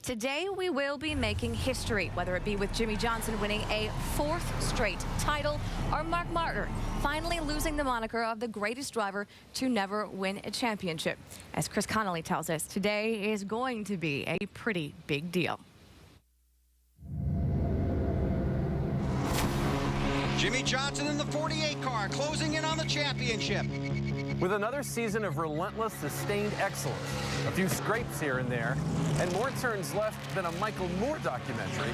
Today we will be making history, whether it be with Jimmie Johnson winning a 4th straight title or Mark Martin finally losing the moniker of the greatest driver to never win a championship. As Chris Connolly tells us, today is going to be a pretty big deal. Jimmie Johnson in the 48 car, closing in on the championship. With another season of relentless, sustained excellence, a few scrapes here and there, and more turns left than a Michael Moore documentary,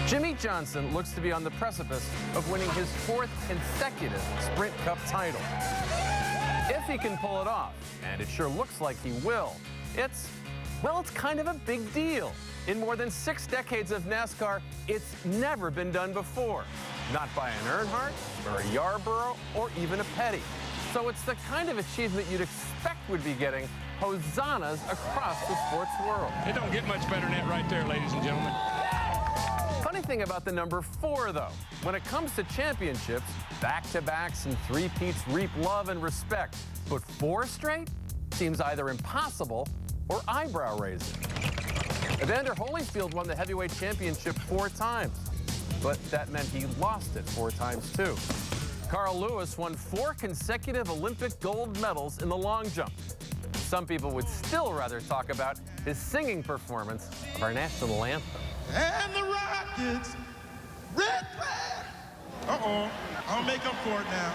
Jimmie Johnson looks to be on the precipice of winning his 4th consecutive Sprint Cup title. If he can pull it off, and it sure looks like he will, it's kind of a big deal. In more than 6 decades of NASCAR, it's never been done before. Not by an Earnhardt, or a Yarborough, or even a Petty. So it's the kind of achievement you'd expect would be getting hosannas across the sports world. It don't get much better than that right there, ladies and gentlemen. Funny thing about the number 4, though, when it comes to championships, back-to-backs and three-peats reap love and respect. But 4 straight seems either impossible or eyebrow-raising. Evander Holyfield won the heavyweight championship 4 times, but that meant he lost it 4 times, too. Carl Lewis won 4 consecutive Olympic gold medals in the long jump. Some people would still rather talk about his singing performance of our national anthem. And the Rockets, red flag. Uh-oh, I'll make up for it now.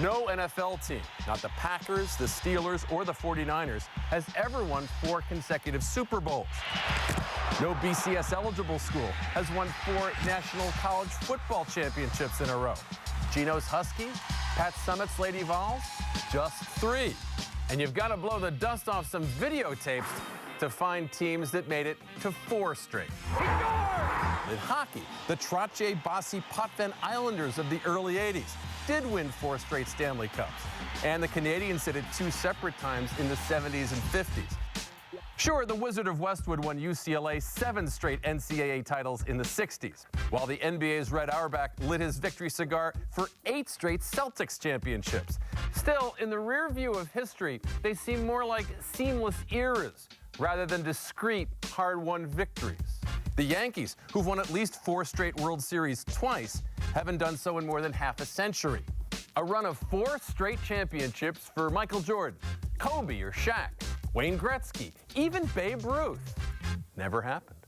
No NFL team, not the Packers, the Steelers, or the 49ers, has ever won 4 consecutive Super Bowls. No BCS-eligible school has won 4 national college football championships in a row. Geno's Huskies, Pat Summitt's Lady Vols, just 3. And you've got to blow the dust off some videotapes to find teams that made it to 4 straight. In hockey, the Trottier Bossy Potvin Islanders of the early 80s did win 4 straight Stanley Cups. And the Canadians did it 2 separate times in the 70s and 50s. Sure, the Wizard of Westwood won UCLA 7 straight NCAA titles in the 60s, while the NBA's Red Auerbach lit his victory cigar for 8 straight Celtics championships. Still, in the rear view of history, they seem more like seamless eras rather than discrete, hard-won victories. The Yankees, who've won at least 4 straight World Series twice, haven't done so in more than half a century. A run of 4 straight championships for Michael Jordan, Kobe or Shaq, Wayne Gretzky, even Babe Ruth. Never happened.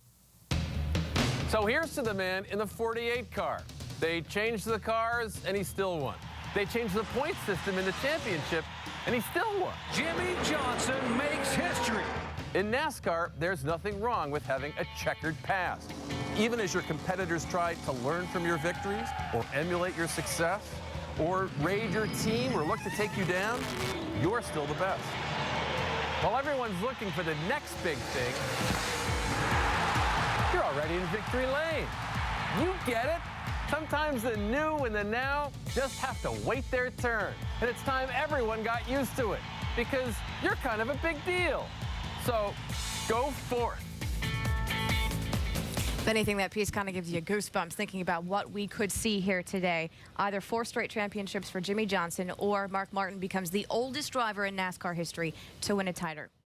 So here's to the man in the 48 car. They changed the cars, and he still won. They changed the point system in the championship, and he still won. Jimmie Johnson makes history. In NASCAR, there's nothing wrong with having a checkered past. Even as your competitors try to learn from your victories, or emulate your success, or raid your team, or look to take you down, you're still the best. While everyone's looking for the next big thing, you're already in victory lane. You get it? Sometimes the new and the now just have to wait their turn. And it's time everyone got used to it, because you're kind of a big deal. So go forth. If anything, that piece kind of gives you goosebumps thinking about what we could see here today. Either 4 straight championships for Jimmie Johnson, or Mark Martin becomes the oldest driver in NASCAR history to win a title.